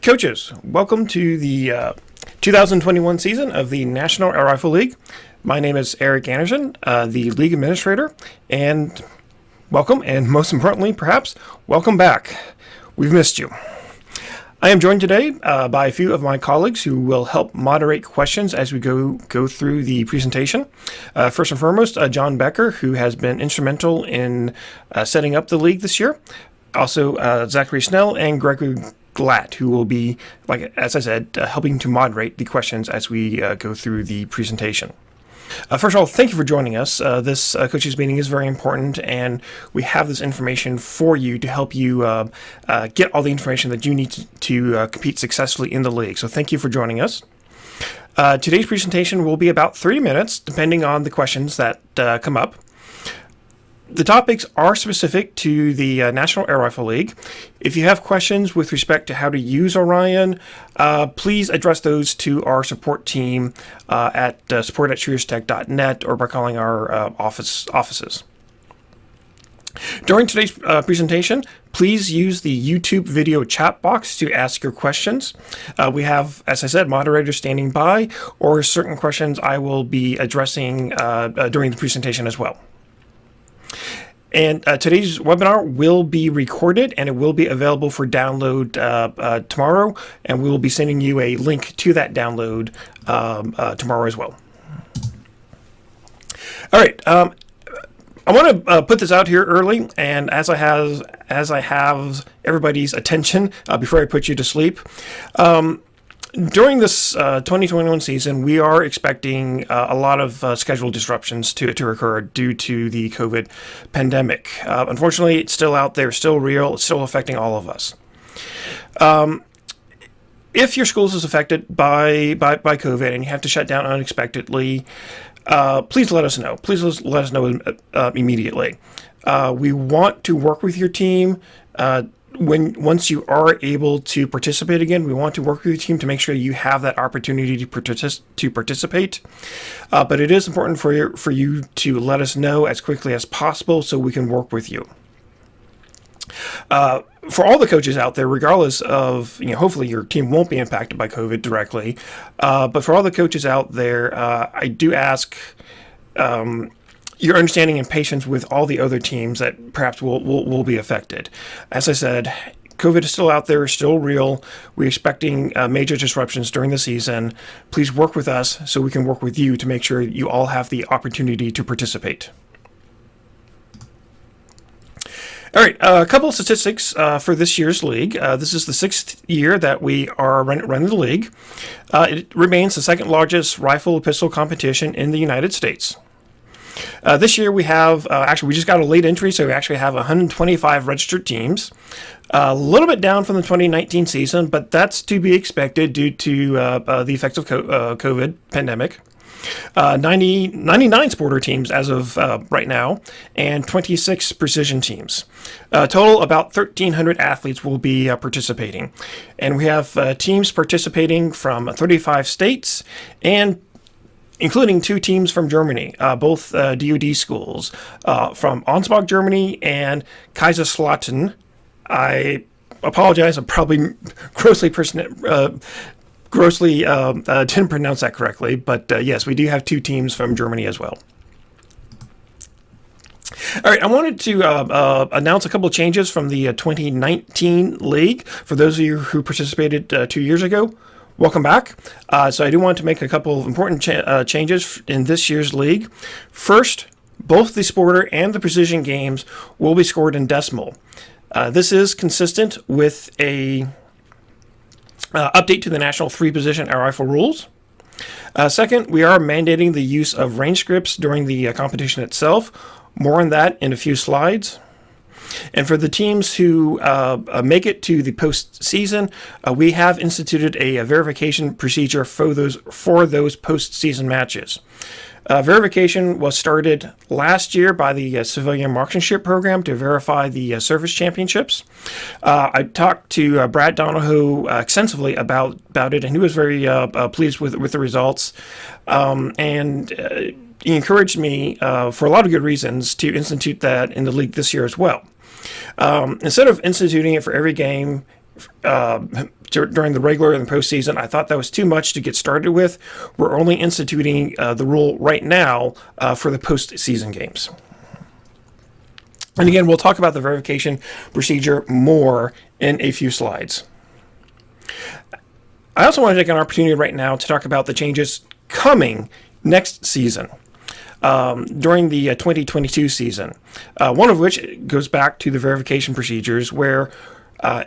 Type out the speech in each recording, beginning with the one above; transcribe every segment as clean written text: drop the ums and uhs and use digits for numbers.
Coaches, welcome to the 2021 season of the National Air Rifle League. My name is Erik Anderson, the League Administrator, and welcome, and most importantly, perhaps, welcome back. We've missed you. I am joined today by a few of my colleagues who will help moderate questions as we go through the presentation. First and foremost, John Becker, who has been instrumental in setting up the league this year. Also, Zachary Snell and Gregory Glatt, who will be, as I said, helping to moderate the questions as we go through the presentation. First of all, thank you for joining us. This coaches meeting is very important, and we have this information for you to help you get all the information that you need to compete successfully in the league. So thank you for joining us. Today's presentation will be about 30 minutes, depending on the questions that come up. The topics are specific to the National Air Rifle League. If you have questions with respect to how to use Orion, please address those to our support team at support@shooterstech.net or by calling our offices. During today's presentation, please use the YouTube video chat box to ask your questions. We have, as I said, moderators standing by, or certain questions I will be addressing during the presentation as well. And today's webinar will be recorded, and it will be available for download tomorrow, and we will be sending you a link to that download tomorrow as well. All right, I want to put this out here early, and as I have everybody's attention before I put you to sleep. During this 2021 season, we are expecting a lot of schedule disruptions to occur due to the COVID pandemic. Unfortunately, it's still out there, still real, it's still affecting all of us. If your schools is affected by COVID and you have to shut down unexpectedly, please let us know. Please let us know immediately. We want to work with your team. Once you are able to participate again, we want to work with your team to make sure you have that opportunity to participate. But it is important for you to let us know as quickly as possible so we can work with you. For all the coaches out there, regardless of, hopefully your team won't be impacted by COVID directly. But for all the coaches out there, I do ask your understanding and patience with all the other teams that perhaps will be affected. As I said, COVID is still out there, still real. We're expecting major disruptions during the season. Please work with us so we can work with you to make sure you all have the opportunity to participate. All right, a couple of statistics for this year's league. This is the 6th year that we are running the league. It remains the second largest rifle pistol competition in the United States. This year we have, we just got a late entry, so we actually have 125 registered teams. A little bit down from the 2019 season, but that's to be expected due to the effects of COVID pandemic. 99 sporter teams as of right now, and 26 precision teams. Total, about 1,300 athletes will be participating. And we have teams participating from 35 states and including 2 teams from Germany, both DoD schools, from Ansbach, Germany, and Kaiserslautern. I apologize, I probably grossly didn't pronounce that correctly, but yes, we do have 2 teams from Germany as well. All right, I wanted to announce a couple of changes from the 2019 league. For those of you who participated 2 years ago, welcome back. So I do want to make a couple of important changes in this year's league. First, both the sporter and the precision games will be scored in decimal. This is consistent with a update to the National 3-Position Air Rifle rules. Second, we are mandating the use of range scripts during the competition itself. More on that in a few slides. And for the teams who make it to the postseason, we have instituted a verification procedure for those postseason matches. Verification was started last year by the Civilian Marksmanship Program to verify the service championships. I talked to Brad Donahoe extensively about it, and he was very pleased with the results. And he encouraged me, for a lot of good reasons, to institute that in the league this year as well. Instead of instituting it for every game, during the regular and the postseason. I thought that was too much to get started with. We're only instituting the rule right now for the postseason games. And again, we'll talk about the verification procedure more in a few slides. I also want to take an opportunity right now to talk about the changes coming next season, during the 2022 season, one of which goes back to the verification procedures where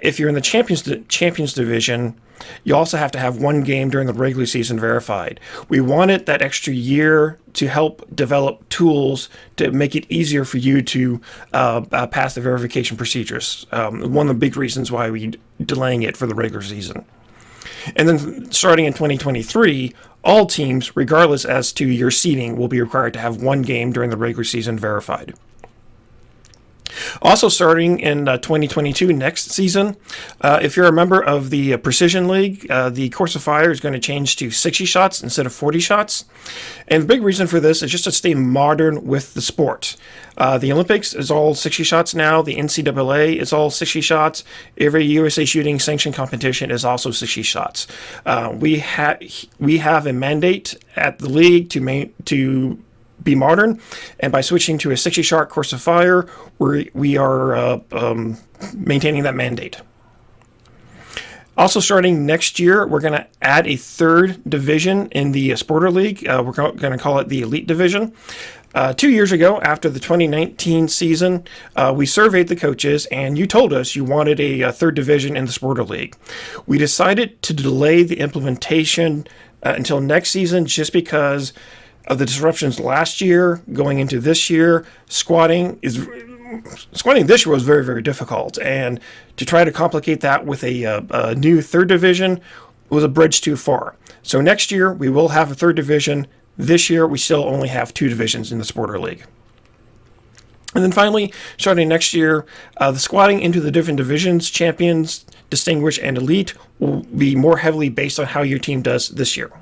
if you're in the Champions Division, you also have to have one game during the regular season verified. We wanted that extra year to help develop tools to make it easier for you to pass the verification procedures. One of the big reasons why we're delaying it for the regular season. And then starting in 2023, all teams, regardless as to your seeding, will be required to have one game during the regular season verified. Also starting in 2022 next season, if you're a member of the Precision League, the course of fire is going to change to 60 shots instead of 40 shots. And the big reason for this is just to stay modern with the sport. The Olympics is all 60 shots now. The NCAA is all 60 shots. Every USA Shooting sanctioned competition is also 60 shots. We have a mandate at the league to be modern, and by switching to a 60-shot course of fire, we are maintaining that mandate. Also starting next year, we're going to add a third division in the Sporter League. We're going to call it the Elite Division. 2 years ago, after the 2019 season, we surveyed the coaches, and you told us you wanted a third division in the Sporter League. We decided to delay the implementation until next season just because of the disruptions last year going into this year. Squatting this year was very, very difficult, and to try to complicate that with a new third division was a bridge too far. So next year we will have a third division. This year we still only have two divisions in the Sporter League. And then finally, starting next year, the squatting into the different divisions, champions, distinguished, and elite, will be more heavily based on how your team does this year.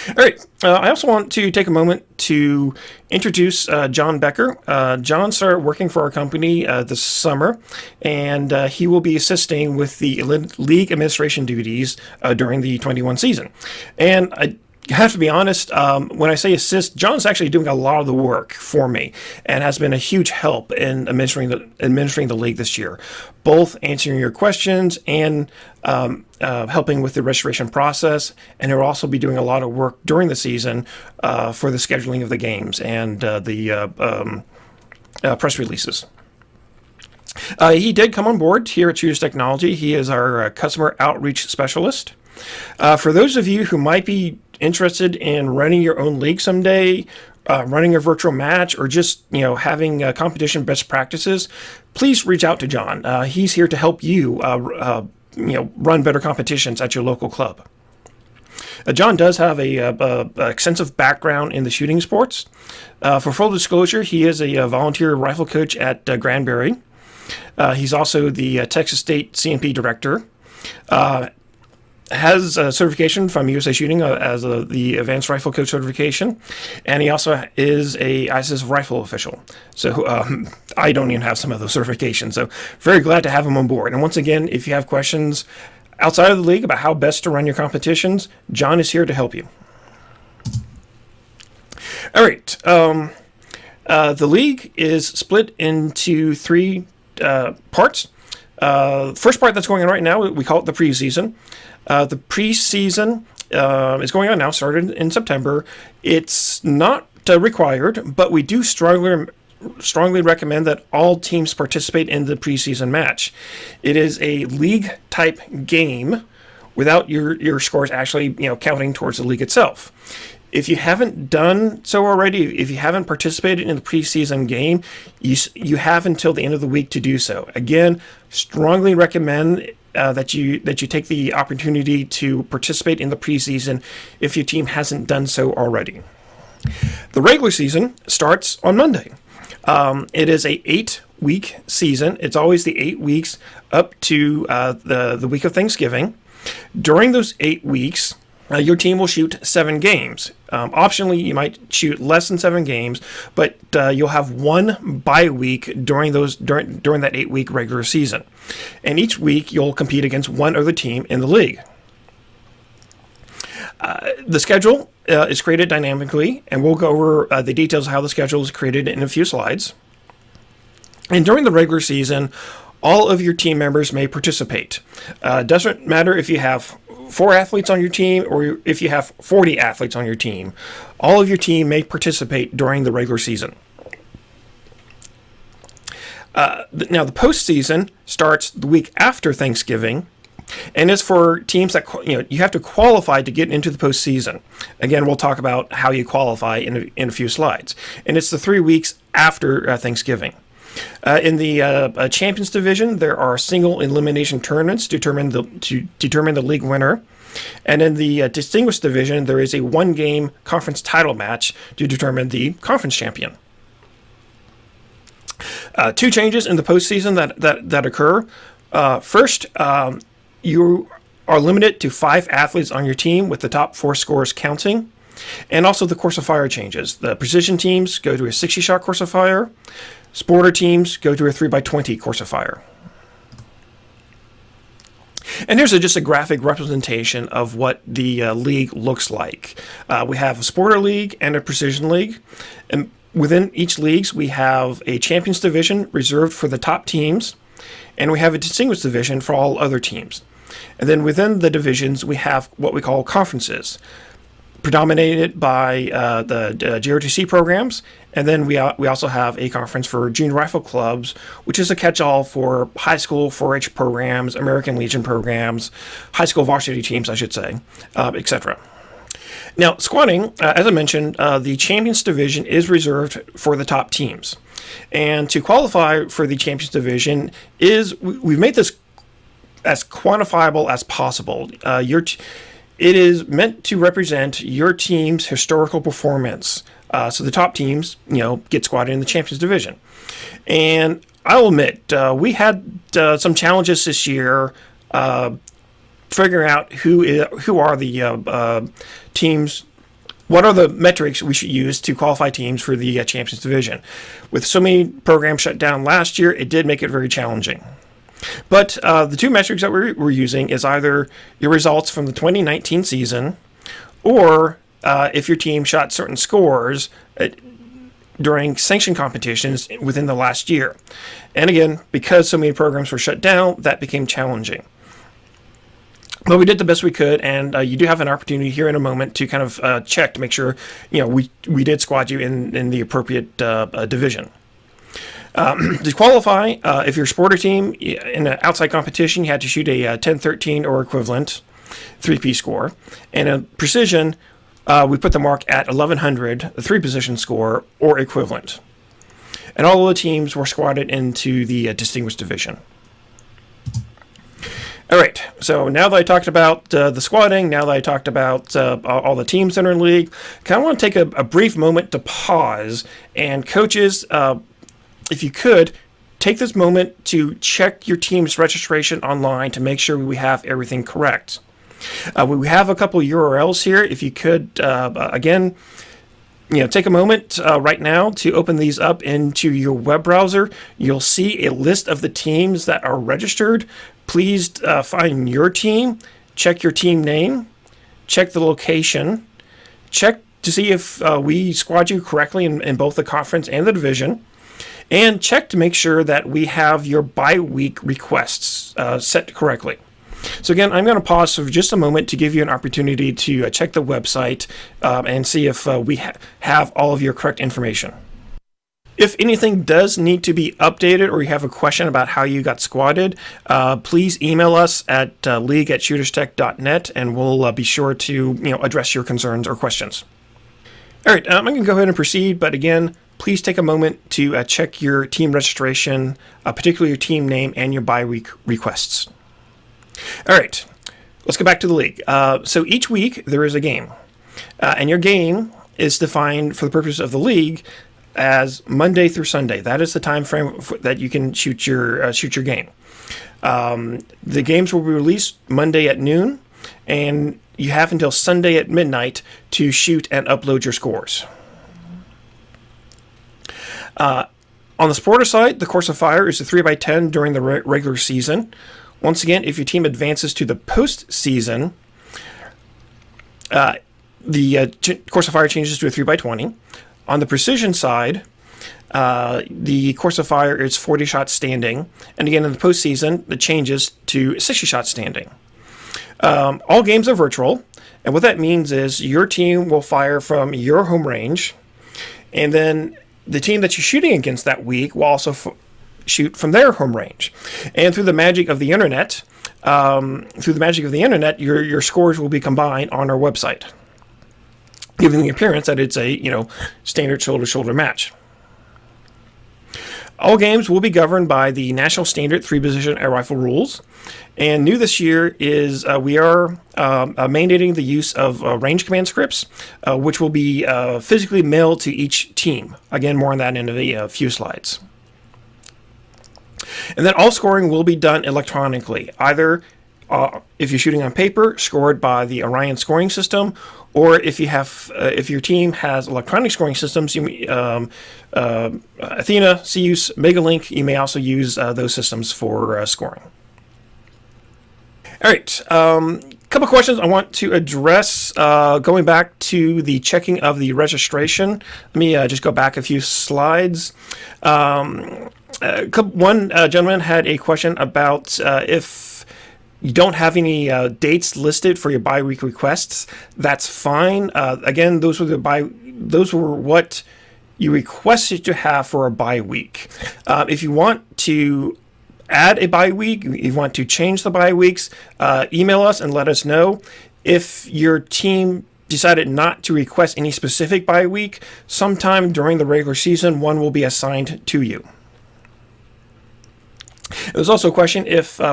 All right. I also want to take a moment to introduce John Becker. John started working for our company this summer, and he will be assisting with the league administration duties during the 21 season. And I have to be honest, when I say assist, John's actually doing a lot of the work for me and has been a huge help in administering the league this year, both answering your questions and helping with the registration process. And he'll also be doing a lot of work during the season for the scheduling of the games and the press releases. He did come on board here at Shooters Technology. He is our customer outreach specialist. For those of you who might be interested in running your own league someday, running a virtual match, or just having competition best practices, please reach out to John. He's here to help you run better competitions at your local club. John does have a extensive background in the shooting sports. For full disclosure, he is a volunteer rifle coach at Granbury. He's also the Texas State CMP director. Has a certification from USA Shooting as the Advanced Rifle Coach certification, and he also is a ISIS rifle official. So I don't even have some of those certifications. So very glad to have him on board. And once again, if you have questions outside of the league about how best to run your competitions, John is here to help you. All right. The league is split into three parts. First part that's going on right now, we call it the preseason. The preseason is going on now, started in September. It's not required, but we do strongly recommend that all teams participate in the preseason match. It is a league-type game without your scores actually counting towards the league itself. If you haven't done so already, if you haven't participated in the preseason game, you have until the end of the week to do so. Again, strongly recommend that you take the opportunity to participate in the preseason if your team hasn't done so already. The regular season starts on Monday. It is a 8-week season. It's always the 8 weeks up to the week of Thanksgiving. During those 8 weeks, Your team will shoot 7 games. Optionally, you might shoot less than 7 games, but you'll have one bye week during that 8-week regular season. And each week, you'll compete against one other team in the league. The schedule is created dynamically, and we'll go over the details of how the schedule is created in a few slides. And during the regular season, all of your team members may participate. Doesn't matter if you have 4 athletes on your team or if you have 40 athletes on your team. All of your team may participate during the regular season. Now, the postseason starts the week after Thanksgiving, and is for teams that you have to qualify to get into the postseason. Again, we'll talk about how you qualify in a few slides. And it's the 3 weeks after Thanksgiving. In the Champions Division, there are single elimination tournaments to determine the league winner. And in the Distinguished Division, there is a 1-game conference title match to determine the conference champion. 2 changes in the postseason that occur. First, you are limited to 5 athletes on your team, with the top 4 scores counting. And also the course of fire changes. The precision teams go to a 60-shot course of fire. Sporter teams go to a 3x20 course of fire. And here's just a graphic representation of what the league looks like. We have a sporter league and a precision league. And within each leagues, we have a champions division reserved for the top teams. And we have a distinguished division for all other teams. And then within the divisions, we have what we call conferences, predominated by the JROTC programs. And then we also have a conference for junior rifle clubs, which is a catch-all for high school 4-H programs, American Legion programs, high school varsity teams, I should say, etc. Now, squatting, as I mentioned, the Champions Division is reserved for the top teams. And to qualify for the Champions Division, we've made this as quantifiable as possible. It is meant to represent your team's historical performance. So the top teams, get squatted in the Champions Division. And I'll admit, we had some challenges this year figuring out who are the teams. What are the metrics we should use to qualify teams for the Champions Division? With so many programs shut down last year, it did make it very challenging. But the 2 metrics that we're using is either your results from the 2019 season, or if your team shot certain scores during sanctioned competitions within the last year. And again, because so many programs were shut down, that became challenging. But we did the best we could, and you do have an opportunity here in a moment to kind of check to make sure we did squad you in the appropriate division. To qualify, if you're a sporter team in an outside competition, you had to shoot a 10-13 or equivalent 3P score. And in precision, we put the mark at 1100, the 3-position score or equivalent. And all of the teams were squatted into the Distinguished Division. All right, so now that I talked about the squatting, now that I talked about all the teams in our league, I kind of want to take a brief moment to pause. And coaches, if you could, take this moment to check your team's registration online to make sure we have everything correct. We have a couple URLs here. If you could, again, take a moment right now to open these up into your web browser. You'll see a list of the teams that are registered. Please find your team, check your team name, check the location, check to see if we squad you correctly in both the conference and the division, and check to make sure that we have your bye-week requests set correctly. So again, I'm going to pause for just a moment to give you an opportunity to check the website and see if we have all of your correct information. If anything does need to be updated or you have a question about how you got squatted, please email us at league@shooterstech.net and we'll be sure to address your concerns or questions. All right, I'm going to go ahead and proceed, but again, please take a moment to check your team registration, particularly your team name and your bye week requests. All right, let's get back to the league. So each week there is a game, and your game is defined for the purpose of the league as Monday through Sunday. That is the time frame that you can shoot your game. The games will be released Monday at noon, and you have until Sunday at midnight to shoot and upload your scores. On the supporter side, the course of fire is a 3x10 during the regular season. Once again, if your team advances to the postseason, the course of fire changes to a 3x20. On the precision side, the course of fire is 40 shots standing. And again, in the postseason, it changes to 60 shots standing. All games are virtual. And what that means is your team will fire from your home range. And then the team that you're shooting against that week will also shoot from their home range. And through the magic of the internet, your scores will be combined on our website, giving the appearance that it's a standard shoulder-to-shoulder match. All games will be governed by the National Standard 3-Position Air Rifle rules. And new this year is we are mandating the use of range command scripts, which will be physically mailed to each team. Again, more on that in a few slides. And then all scoring will be done electronically, either if you're shooting on paper, scored by the Orion scoring system, or if your team has electronic scoring systems, Athena, Seus, Megalink, you may also use those systems for scoring. All right, couple questions I want to address. Going back to the checking of the registration, let me just go back a few slides. One gentleman had a question about if you don't have any dates listed for your bye-week requests. That's fine. Again, those were what you requested to have for a bye week. If you want to add a bye week, you want to change the bye weeks, email us and let us know. If your team decided not to request any specific bye week, sometime during the regular season, one will be assigned to you. There's also a question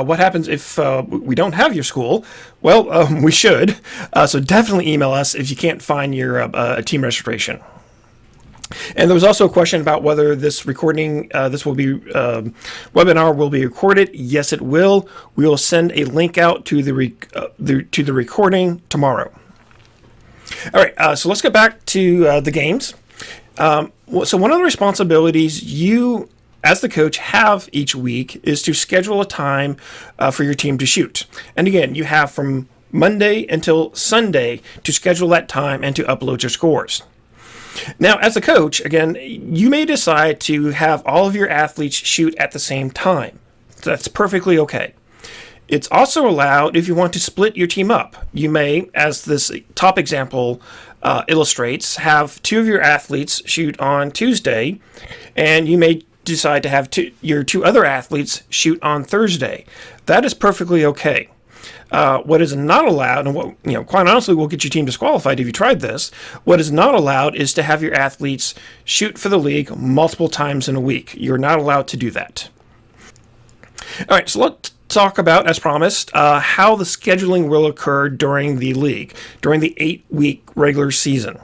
what happens if we don't have your school? Well, we should. So definitely email us if you can't find your team registration. And there was also a question about whether this recording, webinar will be recorded. Yes, it will. We will send a link out to the recording tomorrow. All right, so let's get back to the games. So one of the responsibilities you, as the coach, have each week is to schedule a time for your team to shoot. And again, you have from Monday until Sunday to schedule that time and to upload your scores. Now, as a coach, again, you may decide to have all of your athletes shoot at the same time. That's perfectly okay. It's also allowed if you want to split your team up. You may, as this top example illustrates, have two of your athletes shoot on Tuesday, and you may decide to have your two other athletes shoot on Thursday. That is perfectly okay. What is not allowed, and what, quite honestly, will get your team disqualified if you tried this. What is not allowed is to have your athletes shoot for the league multiple times in a week. You're not allowed to do that. All right, so let's talk about, as promised, how the scheduling will occur during the league, during the 8-week regular season.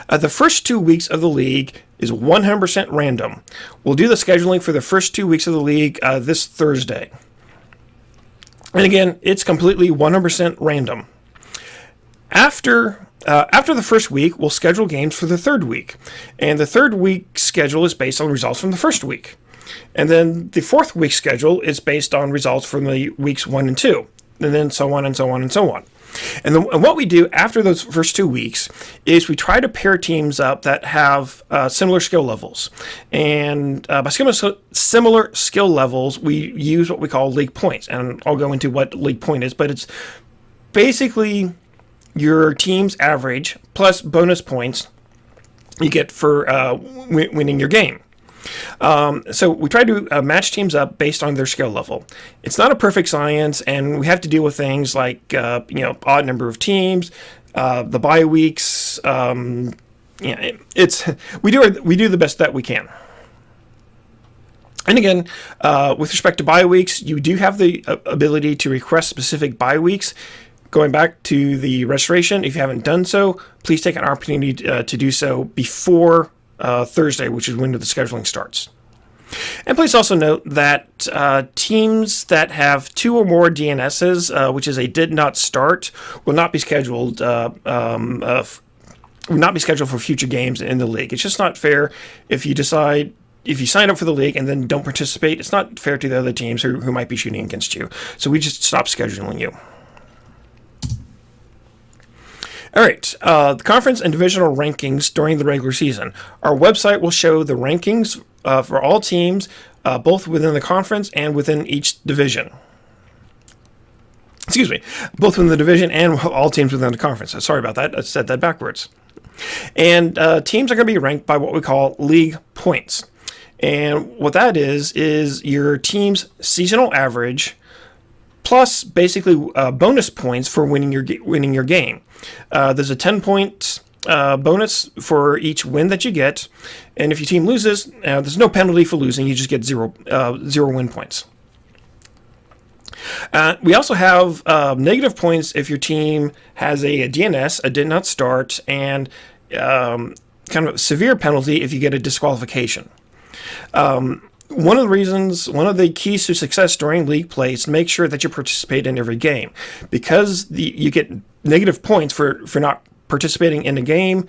The first 2 weeks of the league is 100% random. We'll do the scheduling for the first 2 weeks of the league this Thursday. And again, it's completely 100% random. After the first week, we'll schedule games for the third week. And the third week schedule is based on results from the first week. And then the fourth week schedule is based on results from the weeks 1 and 2. And then so on and so on and so on. And what we do after those first 2 weeks is we try to pair teams up that have similar skill levels. And by similar skill levels, we use what we call league points. And I'll go into what league point is, but it's basically your team's average plus bonus points you get for winning your game. So we try to match teams up based on their skill level. It's not a perfect science, and we have to deal with things like odd number of teams, the bye weeks. We do the best that we can. And again, with respect to bye weeks, you do have the ability to request specific bye weeks. Going back to the registration, if you haven't done so, please take an opportunity to do so before Thursday, which is when the scheduling starts. And please also note that teams that have 2 or more DNSs, which is a did not start, will not be scheduled. Will not be scheduled for future games in the league. It's just not fair if you sign up for the league and then don't participate. It's not fair to the other teams who might be shooting against you. So we just stop scheduling you. All right, the conference and divisional rankings during the regular season. Our website will show the rankings for all teams, both within the conference and within each division. Excuse me, both within the division and all teams within the conference. Sorry about that. I said that backwards. And teams are going to be ranked by what we call league points. And what that is your team's seasonal average plus basically bonus points for winning your game. There's a 10-point bonus for each win that you get. And if your team loses, there's no penalty for losing. You just get zero win points. We also have negative points if your team has a DNS, a did not start, and kind of a severe penalty if you get a disqualification. One of the keys to success during league play is to make sure that you participate in every game. Because you get negative points for not participating in a game,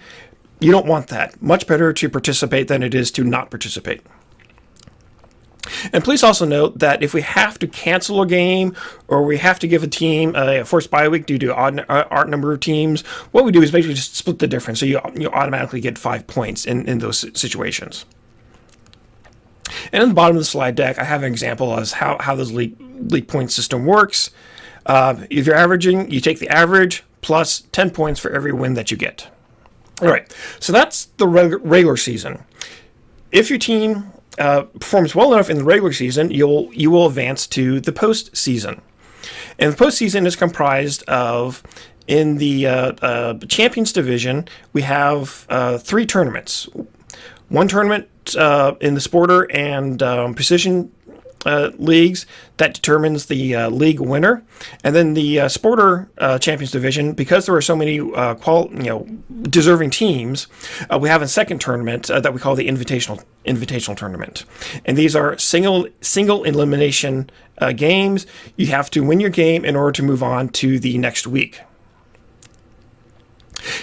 you don't want that. Much better to participate than it is to not participate. And please also note that if we have to cancel a game or we have to give a team a forced bye week due to odd number of teams, what we do is basically just split the difference. So you automatically get 5 points in those situations. And in the bottom of the slide deck, I have an example as how this league point system works. If you're averaging, you take the average plus 10 points for every win that you get. All right, so that's the regular season. If your team performs well enough in the regular season, you will advance to the postseason. And the postseason is comprised of, in the Champions Division, we have 3 tournaments. One tournament in the Sporter and Precision leagues that determines the league winner, and then the Sporter Champions Division, because there are so many deserving teams, we have a second tournament that we call the Invitational Tournament, and these are single elimination games. You have to win your game in order to move on to the next week.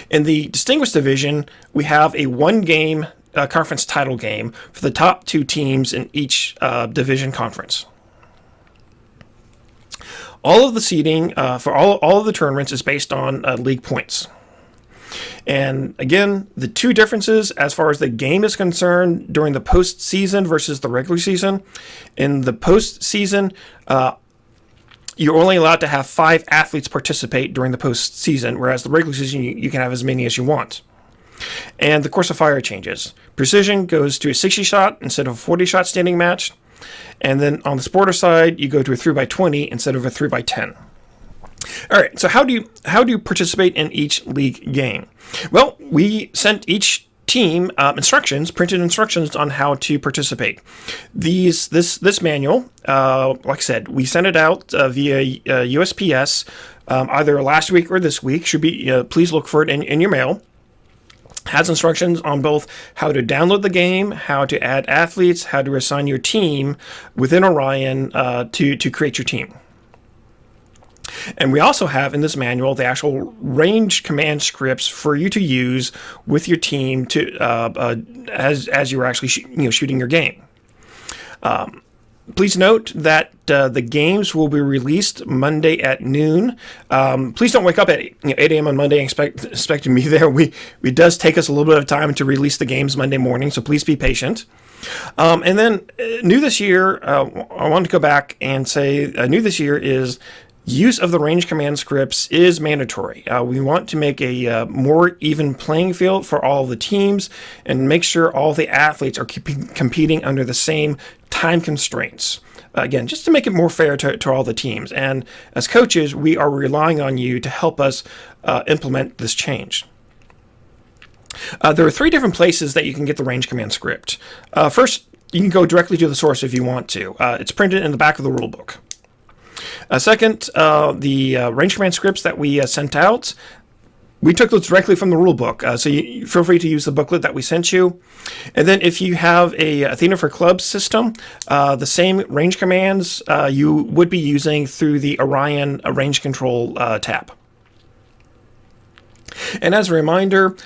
In the Distinguished Division, we have a 1-game conference title game for the top 2 teams in each division conference. All of the seeding for all of the tournaments is based on league points. And again, the 2 differences as far as the game is concerned during the postseason versus the regular season. In the postseason, you're only allowed to have 5 athletes participate during the postseason, whereas the regular season you can have as many as you want. And the course of fire changes. Precision goes to a 60-shot instead of a 40-shot standing match. And then on the Sporter side, you go to a 3x20 instead of a 3x10. All right, so how do you participate in each league game? Well, we sent each team printed instructions on how to participate. This manual, like I said, we sent it out via USPS either last week or this week. Should be please look for it in your mail. Has instructions on both how to download the game, how to add athletes, how to assign your team within Orion to create your team. And we also have in this manual the actual range command scripts for you to use with your team to as you're actually shooting your game. Please note that the games will be released Monday at noon. Please don't wake up at 8 a.m. on Monday expecting me there. It does take us a little bit of time to release the games Monday morning, so please be patient. And then new this year, I want to go back and say new this year is use of the range command scripts is mandatory. We want to make a more even playing field for all the teams and make sure all the athletes are competing under the same time constraints. Again, just to make it more fair to all the teams. And as coaches, we are relying on you to help us implement this change. There are 3 different places that you can get the range command script. First, you can go directly to the source if you want to. It's printed in the back of the rule book. Second, the range command scripts that we sent out, we took those directly from the rule book, so you feel free to use the booklet that we sent you. And then if you have a Athena for Clubs system, the same range commands you would be using through the Orion range control tab. And as a reminder,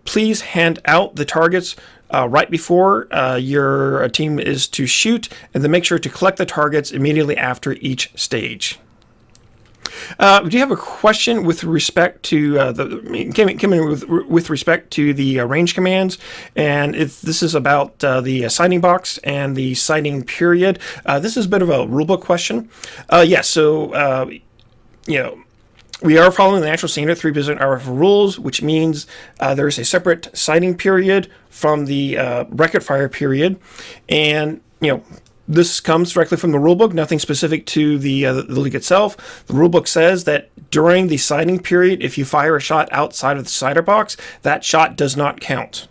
please hand out the targets right before your team is to shoot, and then make sure to collect the targets immediately after each stage. Do you have a question with respect to with respect to the range commands? And if this is about the sighting box and the sighting period, this is a bit of a rulebook question. Yes, so we are following the National Standard 3% RF rules, which means there is a separate sighting period from the record fire period, and this comes directly from the rulebook, nothing specific to the league itself. The rulebook says that during the sighting period, if you fire a shot outside of the sighter box, that shot does not count.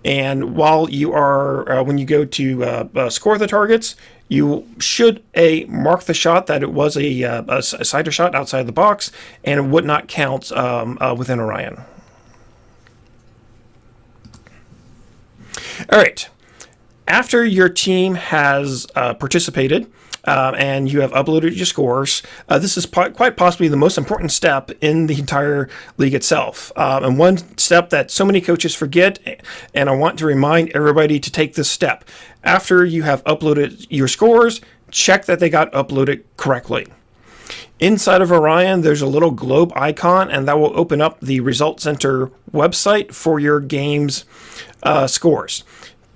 And while you are, when you go to score the targets, you should mark the shot that it was a sighter shot outside the box, and it would not count within Orion. All right. After your team has participated and you have uploaded your scores, this is quite possibly the most important step in the entire league itself. And one step that so many coaches forget, and I want to remind everybody to take this step. After you have uploaded your scores, check that they got uploaded correctly. Inside of Orion, there's a little globe icon, and that will open up the Result Center website for your game's scores.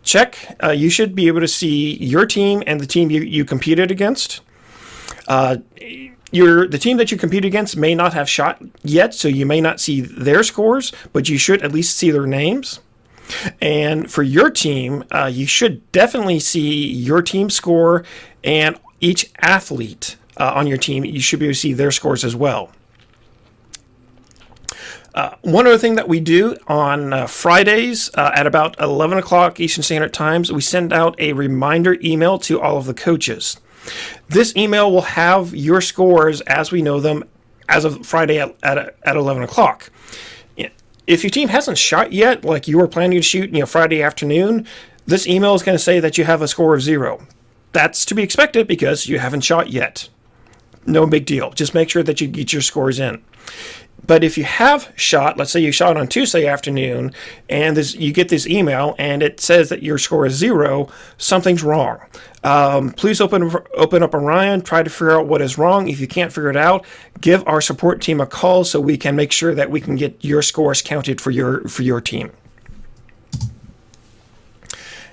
Check. You should be able to see your team and the team you competed against. The team that you competed against may not have shot yet, so you may not see their scores, but you should at least see their names. And for your team, you should definitely see your team score, and each athlete on your team, you should be able to see their scores as well. One other thing that we do on Fridays at about 11 o'clock Eastern Standard Times, we send out a reminder email to all of the coaches. This email will have your scores as we know them as of Friday at 11 o'clock. If your team hasn't shot yet, like you were planning to shoot Friday afternoon, this email is going to say that you have a score of 0. That's to be expected because you haven't shot yet. No big deal. Just make sure that you get your scores in. But if you have shot, let's say you shot on Tuesday afternoon, and you get this email and it says that your score is 0, something's wrong. Please open up Orion, try to figure out what is wrong. If you can't figure it out, give our support team a call so we can make sure that we can get your scores counted for your team.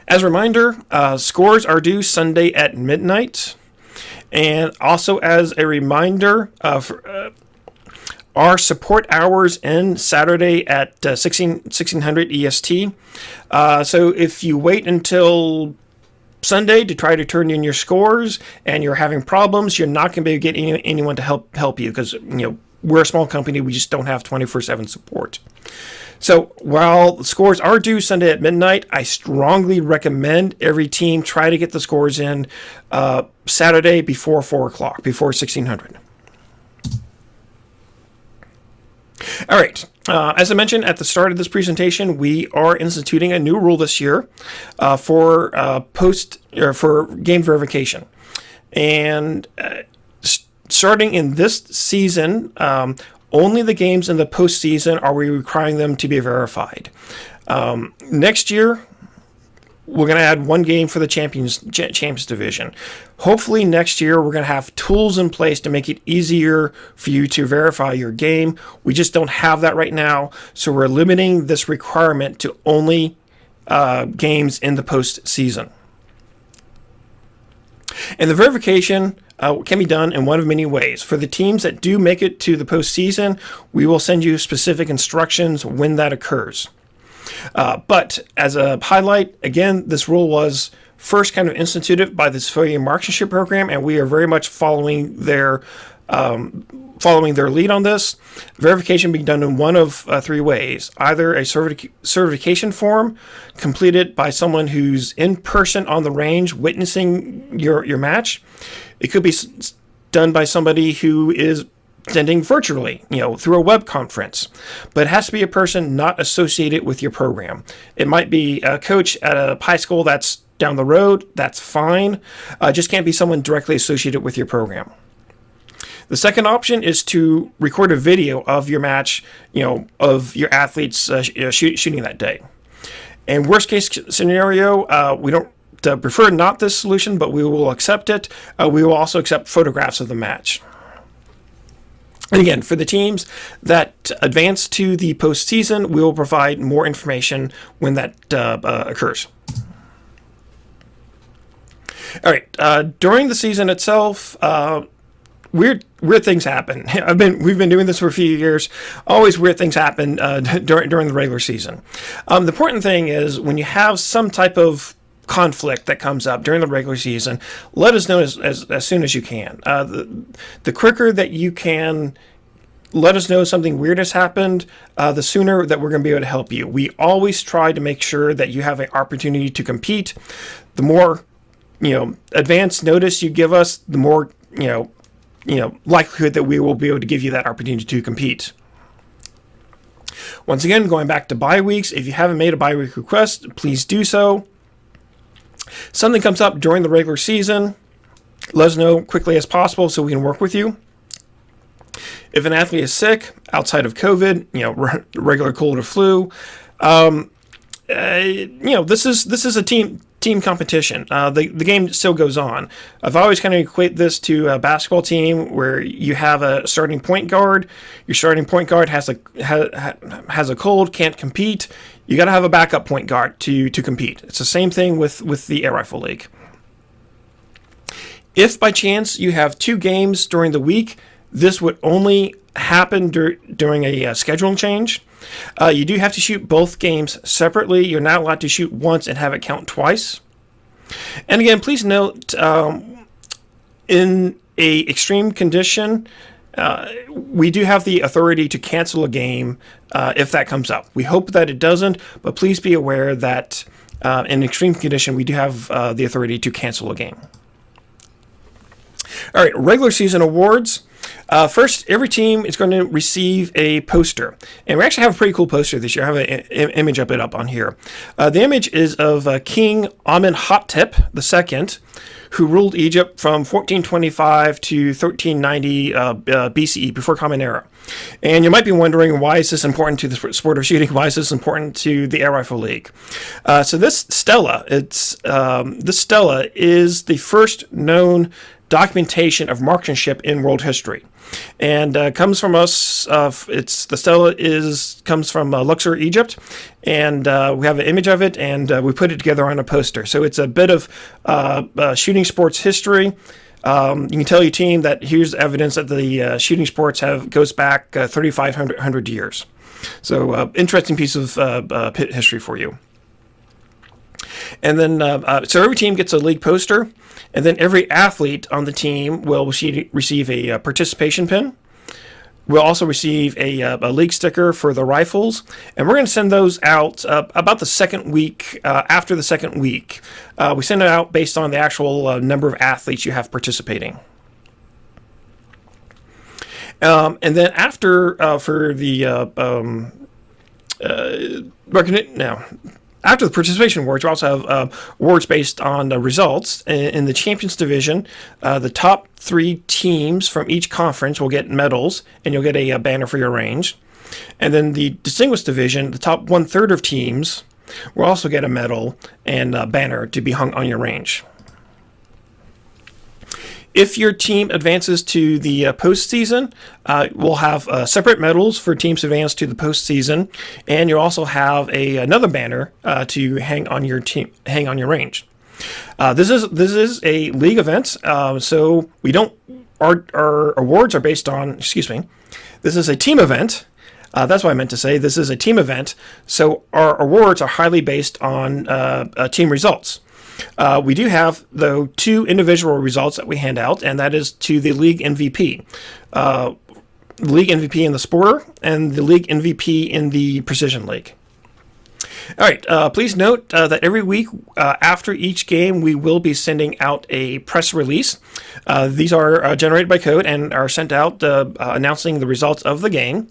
As a reminder, scores are due Sunday at midnight. And also as a reminder, our support hours end Saturday at 1600 EST. So if you wait until Sunday to try to turn in your scores and you're having problems, you're not going to be able to get anyone to help you because we're a small company. We just don't have 24/7 support. So while the scores are due Sunday at midnight, I strongly recommend every team try to get the scores in Saturday before 4 o'clock, before 1600. All right. As I mentioned at the start of this presentation, we are instituting a new rule this year for game verification, and starting in this season, only the games in the postseason are we requiring them to be verified. Next year, we're going to add one game for the Champions Division. Hopefully next year we're going to have tools in place to make it easier for you to verify your game. We just don't have that right now, so we're limiting this requirement to only games in the postseason. And the verification can be done in one of many ways. For the teams that do make it to the postseason, we will send you specific instructions when that occurs. But as a highlight, again, this rule was first kind of instituted by the Civilian Marksmanship Program, and we are very much following their lead on this. Verification being done in one of 3 ways: either a certification form completed by someone who's in person on the range witnessing your match. It could be done by somebody who is attending virtually, through a web conference. But it has to be a person not associated with your program. It might be a coach at a high school that's down the road. That's fine. Just can't be someone directly associated with your program. The second option is to record a video of your match, of your athletes shooting that day. And worst case scenario, we don't prefer not this solution, but we will accept it. We will also accept photographs of the match. And again, for the teams that advance to the postseason, we will provide more information when that occurs. All right. During the season itself, weird things happen. We've been doing this for a few years. Always weird things happen during the regular season. The important thing is when you have some type of conflict that comes up during the regular season, let us know as soon as you can. The quicker that you can let us know something weird has happened, the sooner that we're going to be able to help you. We always try to make sure that you have an opportunity to compete. The more advance notice you give us, the more likelihood that we will be able to give you that opportunity to compete. Once again, going back to bye weeks, if you haven't made a bye week request, please do so. Something comes up during the regular season, let us know quickly as possible so we can work with you. If an athlete is sick outside of COVID, regular cold or flu, this is a team competition. The game still goes on. I've always kind of equate this to a basketball team where you have a starting point guard. Your starting point guard has a cold, can't compete. You got to have a backup point guard to compete. It's the same thing with the Air Rifle League. If by chance you have 2 games during the week, this would only happen during a scheduling change. You do have to shoot both games separately. You're not allowed to shoot once and have it count twice. And again, please note, in a extreme condition, we do have the authority to cancel a game if that comes up. We hope that it doesn't, but please be aware that in extreme condition, we do have the authority to cancel a game. All right, regular season awards. First, every team is going to receive a poster. And we actually have a pretty cool poster this year. I have an image of it up on here. The image is of King Amenhotep II, who ruled Egypt from 1425 to 1390 BCE, before Common Era. And you might be wondering, why is this important to the sport of shooting? Why is this important to the Air Rifle League? So this stela, this stela is the first known documentation of marksmanship in world history, and comes from us. The stela comes from Luxor, Egypt, and we have an image of it, and we put it together on a poster. So it's a bit of shooting sports history. You can tell your team that here's evidence that the shooting sports goes back 3,500 years. So interesting piece of history for you. And then, so every team gets a league poster, and then every athlete on the team will receive a participation pin. We'll also receive a league sticker for the rifles, and we're going to send those out about the second week. After the second week, we send it out based on the actual number of athletes you have participating. And then after for the after the participation awards, we also have awards based on results. In the Champions Division, the top 3 teams from each conference will get medals, and you'll get a banner for your range. And then the Distinguished Division, the top 1/3 of teams will also get a medal and a banner to be hung on your range. If your team advances to the postseason, we'll have separate medals for teams to advance to the postseason, and you'll also have another banner to hang on your range. This is a league event, so we don't. Our awards are based on. Excuse me. This is a team event. That's what I meant to say. This is a team event, so our awards are highly based on team results. We do have, though, 2 individual results that we hand out, and that is to the league MVP. The league MVP in the Sporter and the league MVP in the Precision League. All right. Please note that every week after each game, we will be sending out a press release. These are generated by code and are sent out announcing the results of the game.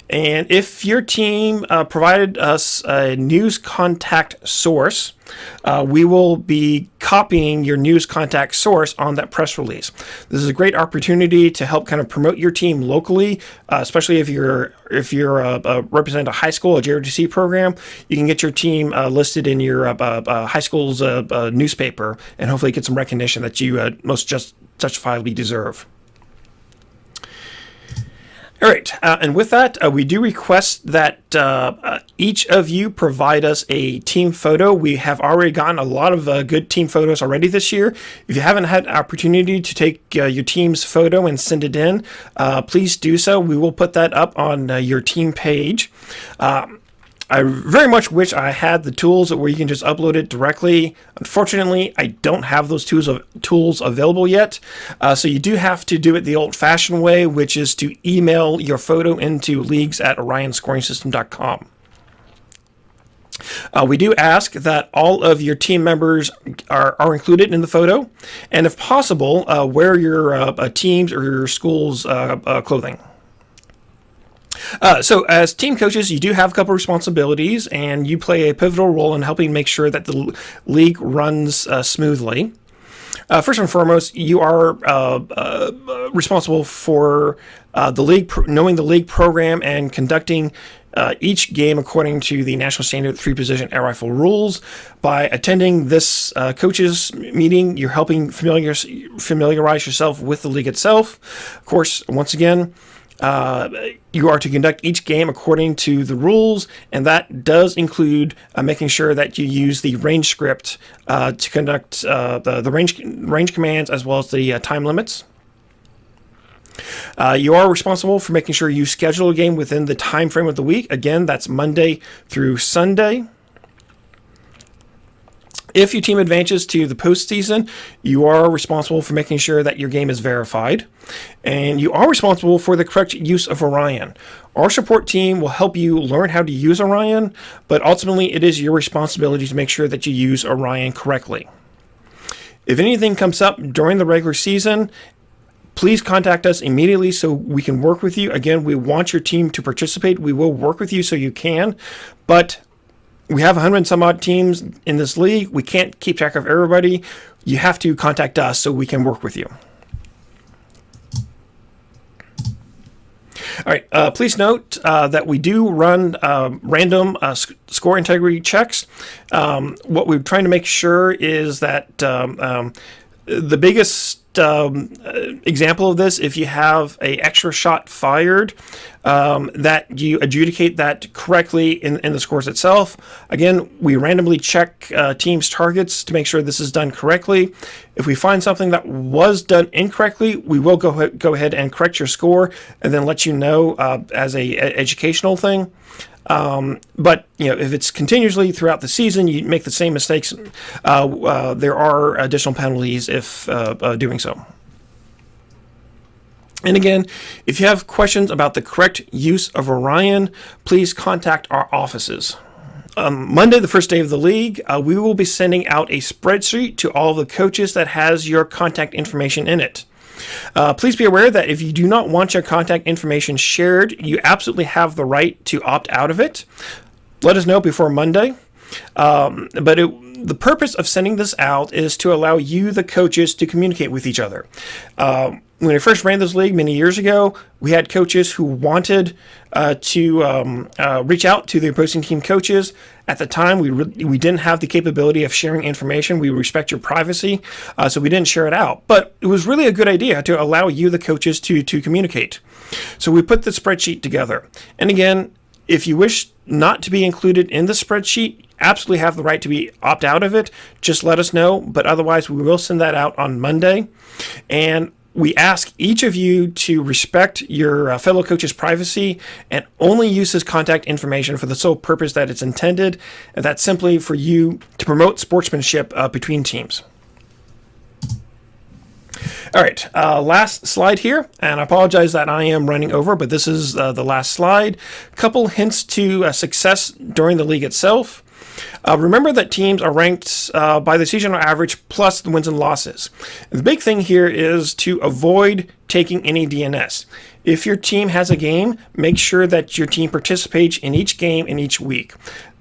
And if your team provided us a news contact source, we will be copying your news contact source on that press release. This is a great opportunity to help kind of promote your team locally, especially if you're represent a high school, a JROTC program. You can get your team listed in your high school's newspaper and hopefully get some recognition that you most justifiably deserve. All right, and with that, we do request that each of you provide us a team photo. We have already gotten a lot of good team photos already this year. If you haven't had an opportunity to take your team's photo and send it in, please do so. We will put that up on your team page. I very much wish I had the tools where you can just upload it directly. Unfortunately, I don't have those tools available yet. So you do have to do it the old-fashioned way, which is to email your photo into leagues@orionscoringsystem.com. We do ask that all of your team members are included in the photo, and if possible, wear your team's or your school's clothing. So as team coaches, you do have a couple responsibilities, and you play a pivotal role in helping make sure that the league runs smoothly. First and foremost, you are responsible for the league, knowing the league program and conducting each game according to the National Standard 3-Position Air Rifle rules. By attending this coaches meeting, you're helping familiarize yourself with the league itself. Of course, once again, you are to conduct each game according to the rules, and that does include making sure that you use the range script to conduct the range commands as well as the time limits. You are responsible for making sure you schedule a game within the time frame of the week. Again, that's Monday through Sunday. If your team advances to the postseason, you are responsible for making sure that your game is verified, and you are responsible for the correct use of Orion. Our support team will help you learn how to use Orion, but ultimately it is your responsibility to make sure that you use Orion correctly. If anything comes up during the regular season, please contact us immediately so we can work with you. Again, we want your team to participate. We will work with you so you can, but we have 100 and some odd teams in this league. We can't keep track of everybody. You have to contact us so we can work with you. All right. Please note that we do run random score integrity checks. What we're trying to make sure is that the biggest example of this, if you have a extra shot fired, that you adjudicate that correctly in the scores itself. Again, we randomly check teams' targets to make sure this is done correctly. If we find something that was done incorrectly, we will go ahead and correct your score and then let you know as a educational thing. But if it's continuously throughout the season, you make the same mistakes, there are additional penalties if doing so. And again, if you have questions about the correct use of Orion, please contact our offices. Monday, the first day of the league, we will be sending out a spreadsheet to all of the coaches that has your contact information in it. Please be aware that if you do not want your contact information shared, you absolutely have the right to opt out of it. Let us know before Monday. The purpose of sending this out is to allow you, the coaches, to communicate with each other. When I first ran this league many years ago, we had coaches who wanted to reach out to the opposing team coaches. At the time, we didn't have the capability of sharing information. We respect your privacy, so we didn't share it out. But it was really a good idea to allow you, the coaches, to communicate. So we put the spreadsheet together. And again, if you wish not to be included in the spreadsheet, absolutely have the right to opt out of it. Just let us know. But otherwise, we will send that out on Monday. And we ask each of you to respect your fellow coach's privacy and only use his contact information for the sole purpose that it's intended, and that's simply for you to promote sportsmanship between teams. All right, last slide here, and I apologize that I am running over, but this is the last slide. Couple hints to success during the league itself. Remember that teams are ranked by the seasonal average plus the wins and losses. And the big thing here is to avoid taking any DNS. If your team has a game, make sure that your team participates in each game in each week.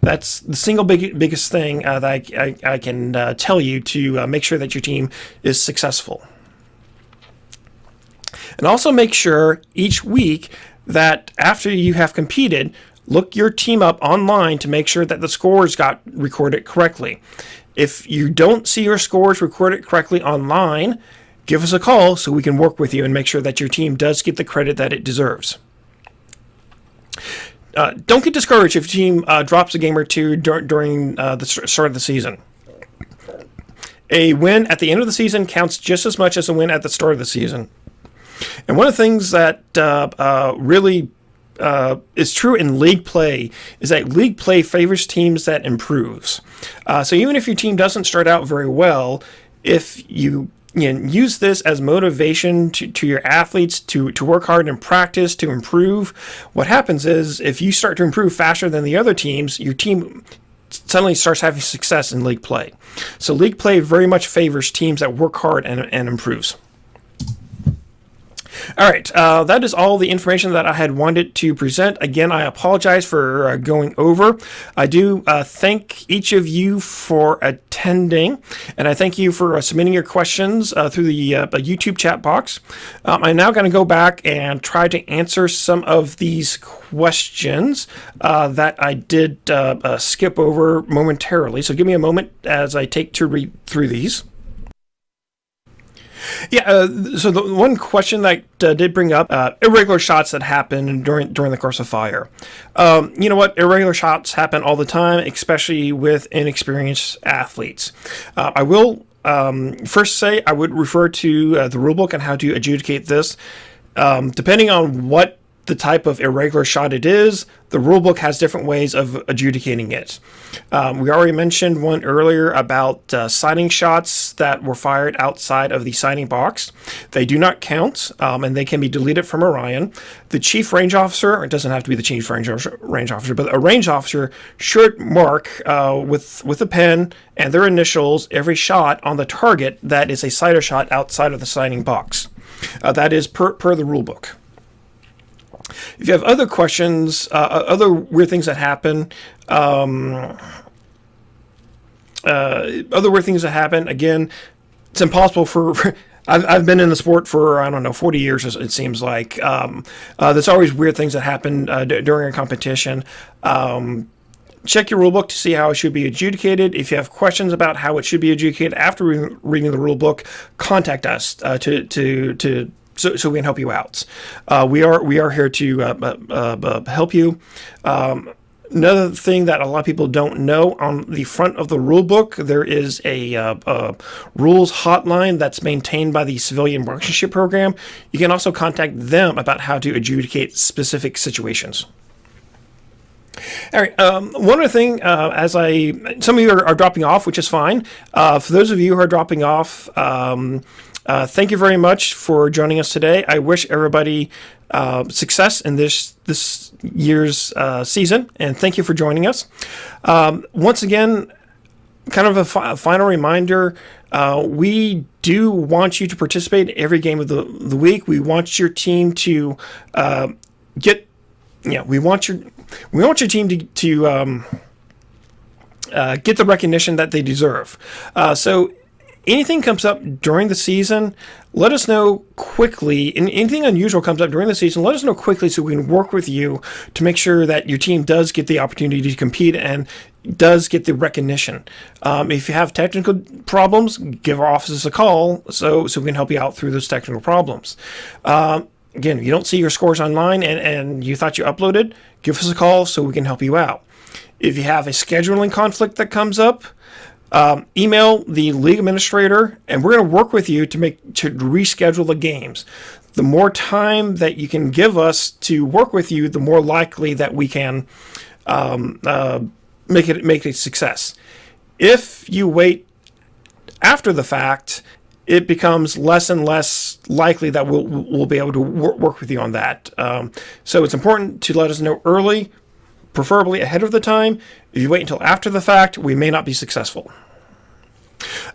That's the single biggest thing that I can tell you to make sure that your team is successful. And also make sure each week that after you have competed, look your team up online to make sure that the scores got recorded correctly. If you don't see your scores recorded correctly online, give us a call so we can work with you and make sure that your team does get the credit that it deserves. Don't get discouraged if your team drops a game or two during the start of the season. A win at the end of the season counts just as much as a win at the start of the season. And one of the things that really is true in league play is that league play favors teams that improves. So even if your team doesn't start out very well, if you use this as motivation to your athletes to work hard and practice to improve, what happens is if you start to improve faster than the other teams, your team suddenly starts having success in league play. So league play very much favors teams that work hard and improves. All right, that is all the information that I had wanted to present. Again, I apologize for going over. I do thank each of you for attending, and I thank you for submitting your questions through the YouTube chat box. I'm now going to go back and try to answer some of these questions that I did skip over momentarily. So give me a moment as I take to read through these. Yeah, so the one question that did bring up irregular shots that happen during the course of fire. You know what? Irregular shots happen all the time, especially with inexperienced athletes. I will first say I would refer to the rulebook on how to adjudicate this. Depending on what the type of irregular shot it is, the rulebook has different ways of adjudicating it. We already mentioned one earlier about sighting shots that were fired outside of the sighting box. They do not count, and they can be deleted from Orion. The chief range officer, or it doesn't have to be the chief range officer, but a range officer should mark with a pen and their initials every shot on the target that is a sighter shot outside of the sighting box. That is per the rulebook. If you have other questions, other weird things that happen, again, it's impossible for I've been in the sport for, 40 years, it seems like. There's always weird things that happen during a competition. Check your rulebook to see how it should be adjudicated. If you have questions about how it should be adjudicated after reading the rulebook, contact us so we can help you out. We are here to help you. Another thing that a lot of people don't know, on the front of the rule book, there is a rules hotline that's maintained by the Civilian Marksmanship Program. You can also contact them about how to adjudicate specific situations. All right. One other thing, some of you are dropping off, which is fine. For those of you who are dropping off, thank you very much for joining us today. I wish everybody success in this year's season, and thank you for joining us. Once again, kind of a final reminder, we do want you to participate in every game of the week. We want your team to we want your team to get the recognition that they deserve. So anything comes up during the season, let us know quickly. And anything unusual comes up during the season, let us know quickly so we can work with you to make sure that your team does get the opportunity to compete and does get the recognition. If you have technical problems, give our offices a call so we can help you out through those technical problems. Again, if you don't see your scores online and you thought you uploaded, give us a call so we can help you out. If you have a scheduling conflict that comes up, email the league administrator, and we're going to work with you to reschedule the games. The more time that you can give us to work with you, the more likely that we can make it a success. If you wait after the fact, it becomes less and less likely that we'll be able to work with you on that. So it's important to let us know early. preferably ahead of the time. If you wait until after the fact, we may not be successful.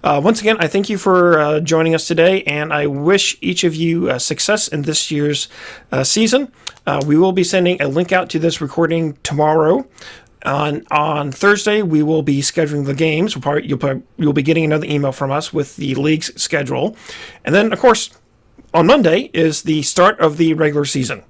Once again, I thank you for joining us today, and I wish each of you success in this year's season. We will be sending a link out to this recording tomorrow. On Thursday, we will be scheduling the games. You'll be getting another email from us with the league's schedule. And then, of course, on Monday is the start of the regular season.